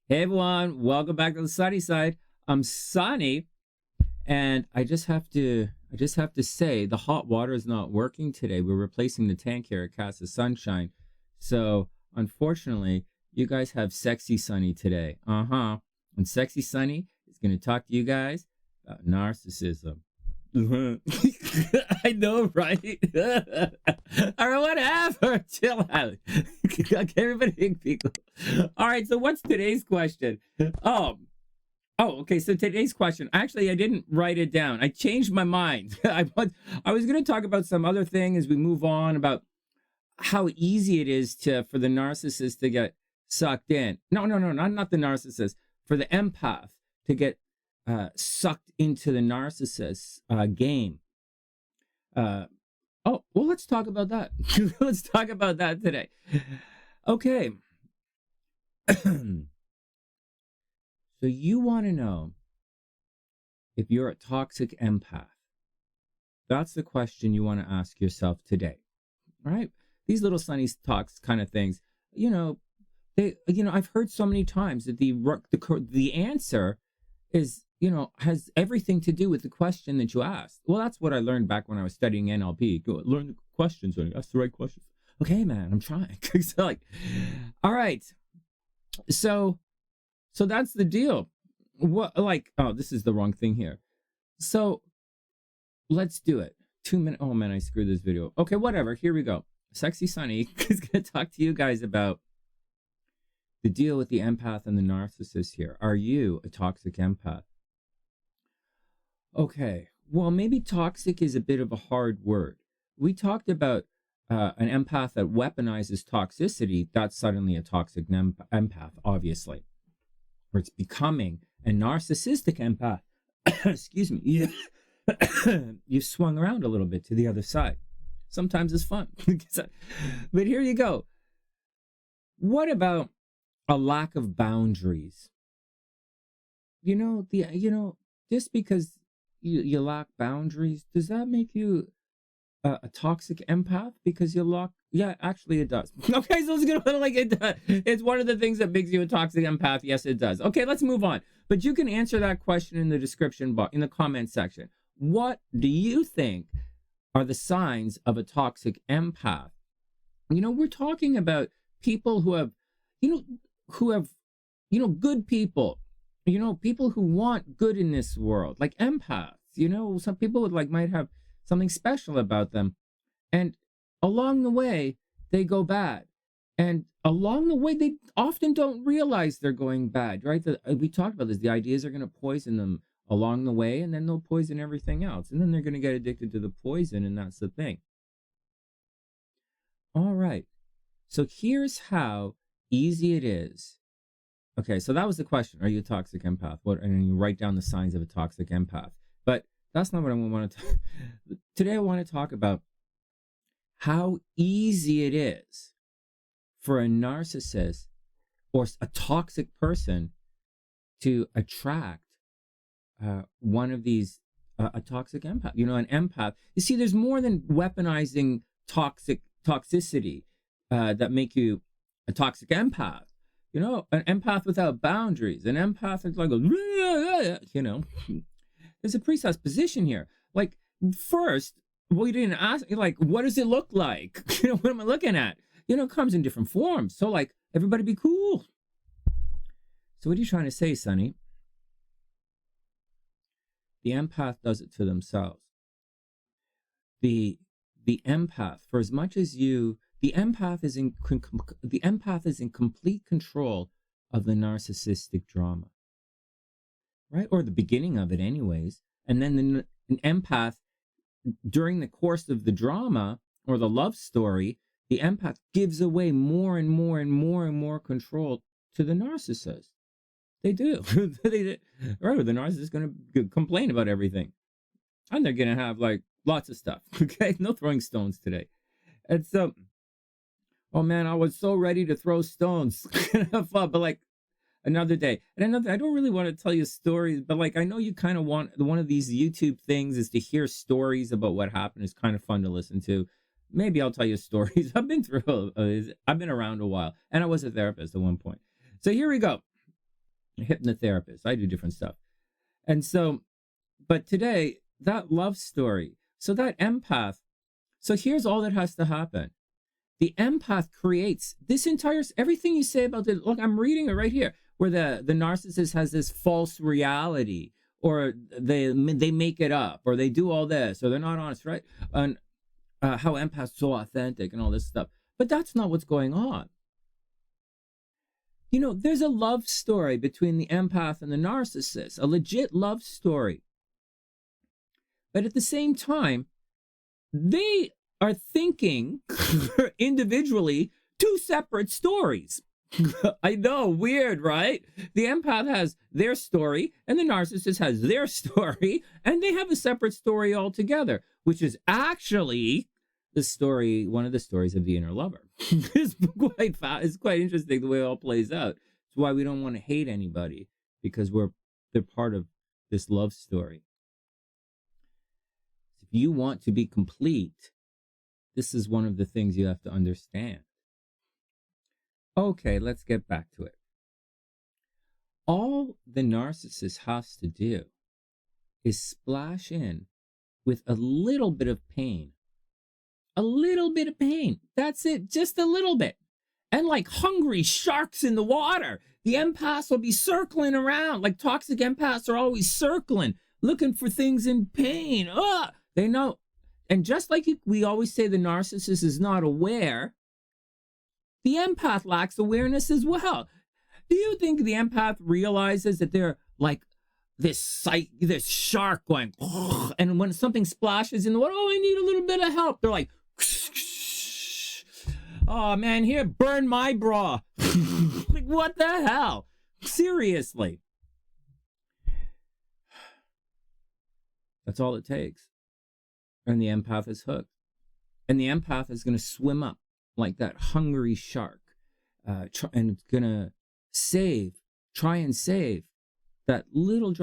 Hey everyone, welcome back to the sunny side. I'm Sonny, and I just have to say the hot water is not working today. We're replacing the tank here at Casa Sunshine. So unfortunately, you guys have sexy Sunny today. And sexy Sunny is gonna talk to you guys about narcissism. I know, right? Or whatever. Chill out. Everybody people. All right, so what's today's question? Um, okay. So today's question, actually, I didn't write it down. I changed my mind. I was going to talk about some other thing as we move on about how easy it is for the narcissist to get sucked in. No, not the narcissist. For the empath to get sucked into the narcissist game. Oh, well, let's talk about that. Let's talk about that today. Okay. So you want to know if you're a toxic empath. That's the question you want to ask yourself today, right? These little Sunny talks kind of things, I've heard so many times that the answer is, has everything to do with the question that you asked. Well, that's what I learned back when I was studying NLP. Go learn the questions and ask the right questions. Okay, man, I'm trying. So all right. So that's the deal. Oh, this is the wrong thing here. So let's do it. 2 minutes. Oh man, I screwed this video. Okay, whatever. Here we go. Sexy Sunny is going to talk to you guys about the deal with the empath and the narcissist here. Are you a toxic empath? Okay, well, maybe toxic is a bit of a hard word. We talked about an empath that weaponizes toxicity. That's suddenly a toxic empath, obviously. Or it's becoming a narcissistic empath. Excuse me. Yeah. You've swung around a little bit to the other side. Sometimes it's fun. But here you go. What about a lack of boundaries? Just because you lack boundaries, does that make you a toxic empath? Because yeah, actually it does. Okay, so it's gonna like it does. It's one of the things that makes you a toxic empath. Yes, it does. Okay, let's move on. But you can answer that question in the description box, in the comment section. What do you think are the signs of a toxic empath? We're talking about people who have, good people, people who want good in this world, like empaths. Some people might have something special about them, and along the way they go bad, and along the way they often don't realize they're going bad, right? We talked about this. The ideas are going to poison them along the way, and then they'll poison everything else, and then they're going to get addicted to the poison, and that's the thing. All right, so here's how easy it is. Okay, so that was the question. Are you a toxic empath? And you write down the signs of a toxic empath. But that's not what I want to talk. Today I want to talk about how easy it is for a narcissist or a toxic person to attract one of these, a toxic empath. An empath. You see, there's more than weaponizing toxicity that make you a toxic empath. An empath without boundaries, an empath that's like, there's a presupposition here. Like, first, we didn't ask, what does it look like? What am I looking at? It comes in different forms. So, everybody be cool. So what are you trying to say, Sonny? The empath does it to themselves. The empath, for as much as the empath is in complete control of the narcissistic drama, right? Or the beginning of it, anyways. And then an empath, during the course of the drama or the love story, the empath gives away more and more and more and more control to the narcissist. They do. Right? The narcissist is going to complain about everything, and they're going to have lots of stuff. Okay, no throwing stones today. And so, oh man, I was so ready to throw stones. But another day. And I don't really want to tell you stories, but I know you kind of want one of these YouTube things is to hear stories about what happened. It's kind of fun to listen to. Maybe I'll tell you stories. I've been around a while, and I was a therapist at one point. So here we go. hypnotherapist. I do different stuff. And so, but today, that love story, so that empath, so here's all that has to happen. The empath creates this entire, everything you say about it. Look, I'm reading it right here, where the narcissist has this false reality, or they make it up, or they do all this, or they're not honest, right? And how empath's so authentic and all this stuff. But that's not what's going on. You know, there's a love story between the empath and the narcissist, a legit love story. But at the same time, they are thinking individually two separate stories. I know, weird, right? The empath has their story and the narcissist has their story, and they have a separate story altogether, which is actually the story, one of the stories of the inner lover. It's quite interesting the way it all plays out. It's why we don't want to hate anybody, because they're part of this love story. If you want to be complete, this is one of the things you have to understand. Okay, let's get back to it. All the narcissist has to do is splash in with a little bit of pain. A little bit of pain. That's it. Just a little bit. And like hungry sharks in the water, the empaths will be circling around. Like toxic empaths are always circling, looking for things in pain. They know. And just like we always say the narcissist is not aware, the empath lacks awareness as well. Do you think the empath realizes that they're like this shark going, and when something splashes in the water, I need a little bit of help. They're like, oh man, here, burn my bra. Like, what the hell? Seriously. That's all it takes. And the empath is hooked. And the empath is going to swim up like that hungry shark, and it's going to try and save that little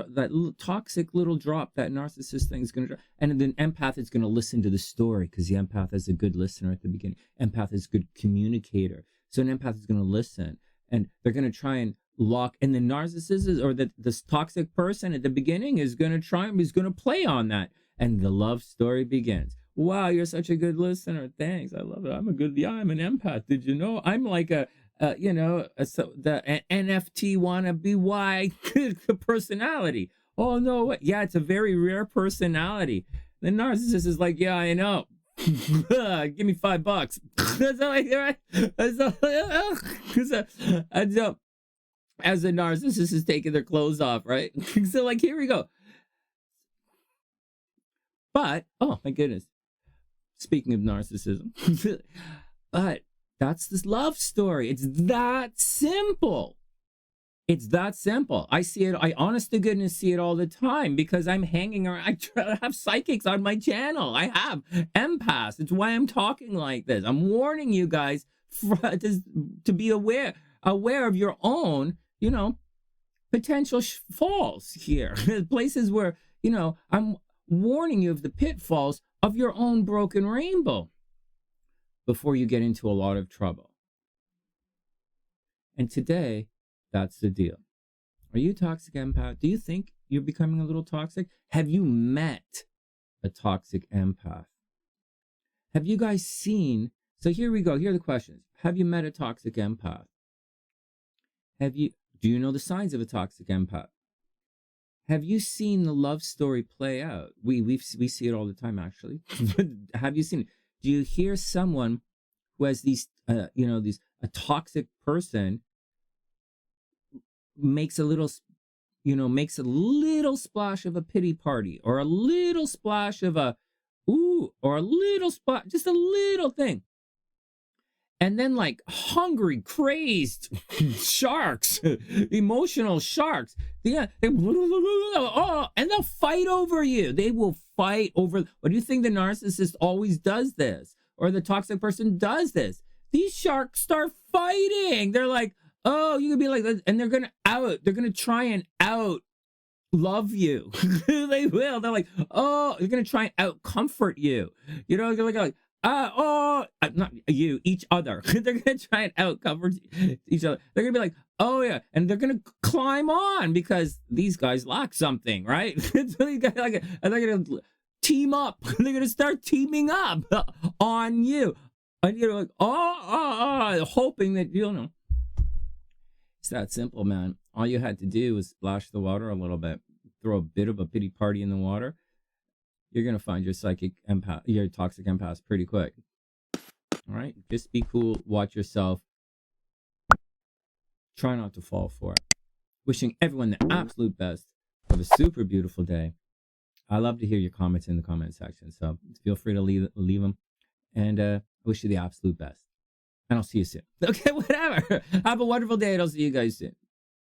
toxic little drop that narcissist thing is going to drop. And then empath is going to listen to the story, because the empath is a good listener at the beginning. Empath is a good communicator. So an empath is going to listen, and they're going to try and lock, and the narcissist or this toxic person at the beginning is going to play on that. And the love story begins. Wow, you're such a good listener. Thanks. I love it. I'm an empath. Did you know? I'm like the NFT wannabe personality. Oh, no. Yeah, it's a very rare personality. The narcissist is like, yeah, I know. Give me $5. That's all I hear. As a narcissist is taking their clothes off, right? So like, here we go. But, oh my goodness. Speaking of narcissism, but that's this love story. It's that simple. It's that simple. I see it. I honest to goodness see it all the time, because I'm hanging around. I try to have psychics on my channel. I have empaths. It's why I'm talking like this. I'm warning you guys to be aware of your own, potential falls here. Places where, I'm warning you of the pitfalls of your own broken rainbow before you get into a lot of trouble. And today, that's the deal. Are you a toxic empath? Do you think you're becoming a little toxic? Have you met a toxic empath? Have you guys seen? So here we go. Here are the questions. Have you met a toxic empath? Do you know the signs of a toxic empath? Have you seen the love story play out? We see it all the time, actually. Have you seen it? Do you hear someone who has a toxic person makes a little splash of a pity party, or a little splash of a ooh, or a little spot, just a little thing. And then like hungry, crazed sharks, emotional sharks, and they'll fight over you. They will fight over. What do you think the narcissist always does this? Or the toxic person does this? These sharks start fighting. They're like, oh, you can be like that. And they're going to try and out love you. They will. They're like, oh, they're going to try and out comfort you. They're like, not you, each other. They're gonna try and outcover each other. They're gonna be like, oh yeah, and they're gonna climb on because these guys lack something, right? So these guys and they're gonna team up. They're gonna start teaming up on you, and you're like, hoping that you know. It's that simple, man. All you had to do was splash the water a little bit, throw a bit of a pity party in the water. You're going to find your psychic empath, your toxic empath pretty quick. All right? Just be cool. Watch yourself. Try not to fall for it. Wishing everyone the absolute best. Have a super beautiful day. I love to hear your comments in the comment section. So feel free to leave them. And I wish you the absolute best. And I'll see you soon. Okay, whatever. Have a wonderful day, and I'll see you guys soon.